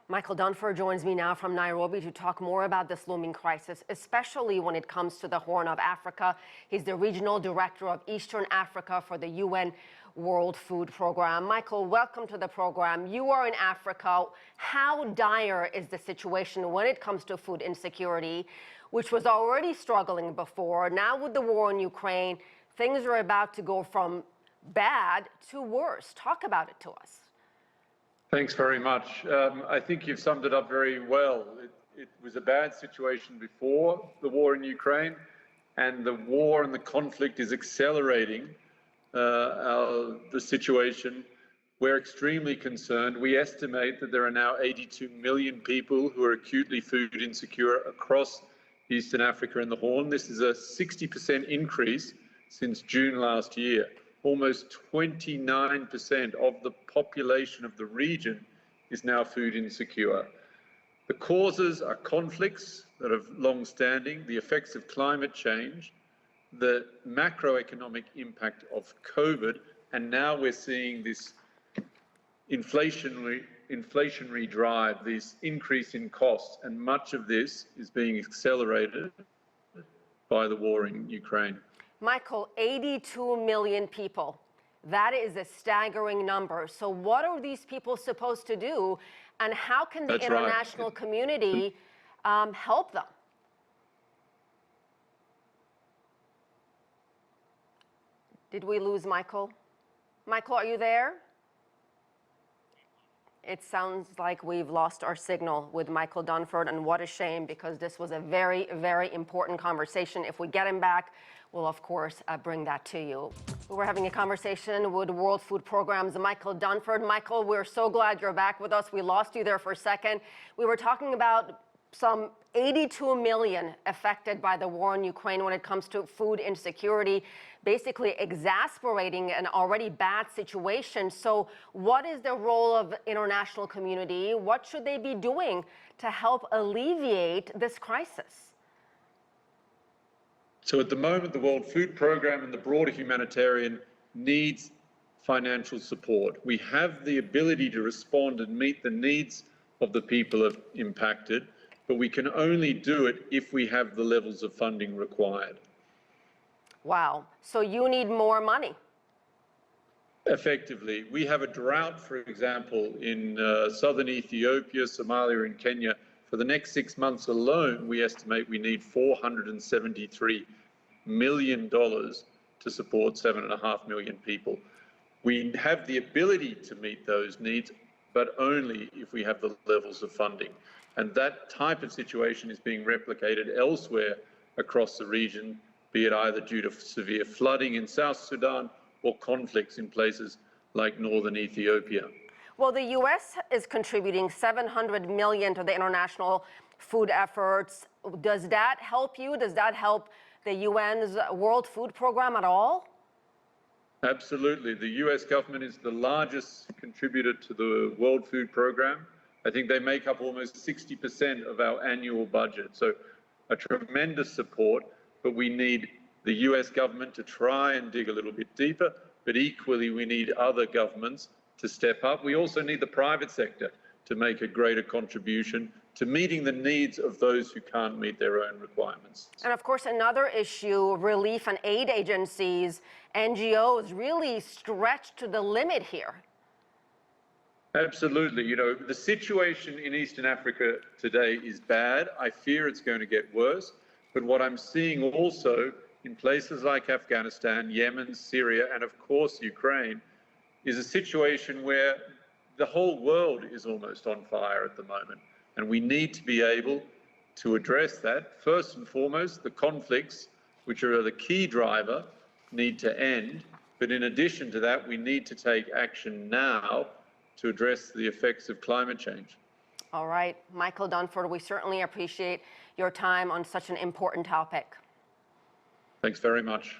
Michael Dunford joins me now from Nairobi to talk more about this looming crisis, especially when it comes to the Horn of Africa. He's the Regional Director of Eastern Africa for the UN World Food Program. Michael, welcome to the program. You are in Africa. How dire is the situation when it comes to food insecurity, which was already struggling before? Now with the war in Ukraine, things are about to go from bad to worse. Talk about it to us. Thanks very much. I think you've summed it up very well. It was a bad situation before the war in Ukraine, and the war and the conflict is accelerating the situation. We're extremely concerned. We estimate that there are now 82 million people who are acutely food insecure across Eastern Africa and the Horn. This is a 60% increase since June last year. Almost 29% of the population of the region is now food insecure. The causes are conflicts that are long-standing, the effects of climate change, the macroeconomic impact of COVID, and now we're seeing this inflationary drive, this increase in costs, and much of this is being accelerated by the war in Ukraine. Michael, 82 million people. That is a staggering number. So what are these people supposed to do, and how can the international community help them? Did we lose Michael? Michael, are you there? It sounds like we've lost our signal with Michael Dunford, and what a shame, because this was a very, very important conversation. If we get him back, we'll, of course, bring that to you. We're having a conversation with World Food Program's Michael Dunford. Michael, we're so glad you're back with us. We lost you there for a second. We were talking about some 82 million affected by the war in Ukraine when it comes to food insecurity, basically exasperating an already bad situation. So what is the role of international community? What should they be doing to help alleviate this crisis? So at the moment, the World Food Program and the broader humanitarian needs financial support. We have the ability to respond and meet the needs of the people impacted, but we can only do it if we have the levels of funding required. Wow. So you need more money. Effectively. We have a drought, for example, in southern Ethiopia, Somalia, and Kenya. For the next 6 months alone, we estimate we need $473 million to support 7.5 million people. We have the ability to meet those needs, but only if we have the levels of funding. And that type of situation is being replicated elsewhere across the region, be it either due to severe flooding in South Sudan or conflicts in places like northern Ethiopia. Well, the U.S. is contributing $700 million to the international food efforts. Does that help you? Does that help the UN's World Food Program at all? Absolutely. The U.S. government is the largest contributor to the World Food Program. I think they make up almost 60% of our annual budget. So a tremendous support, but we need the US government to try and dig a little bit deeper, but equally we need other governments to step up. We also need the private sector to make a greater contribution to meeting the needs of those who can't meet their own requirements. And of course, another issue, relief and aid agencies, NGOs really stretched to the limit here. Absolutely. You know, the situation in Eastern Africa today is bad. I fear it's going to get worse. But what I'm seeing also in places like Afghanistan, Yemen, Syria, and of course Ukraine, is a situation where the whole world is almost on fire at the moment. And we need to be able to address that. First and foremost, the conflicts, which are the key driver, need to end. But in addition to that, we need to take action now to address the effects of climate change. All right, Michael Dunford, we certainly appreciate your time on such an important topic. Thanks very much.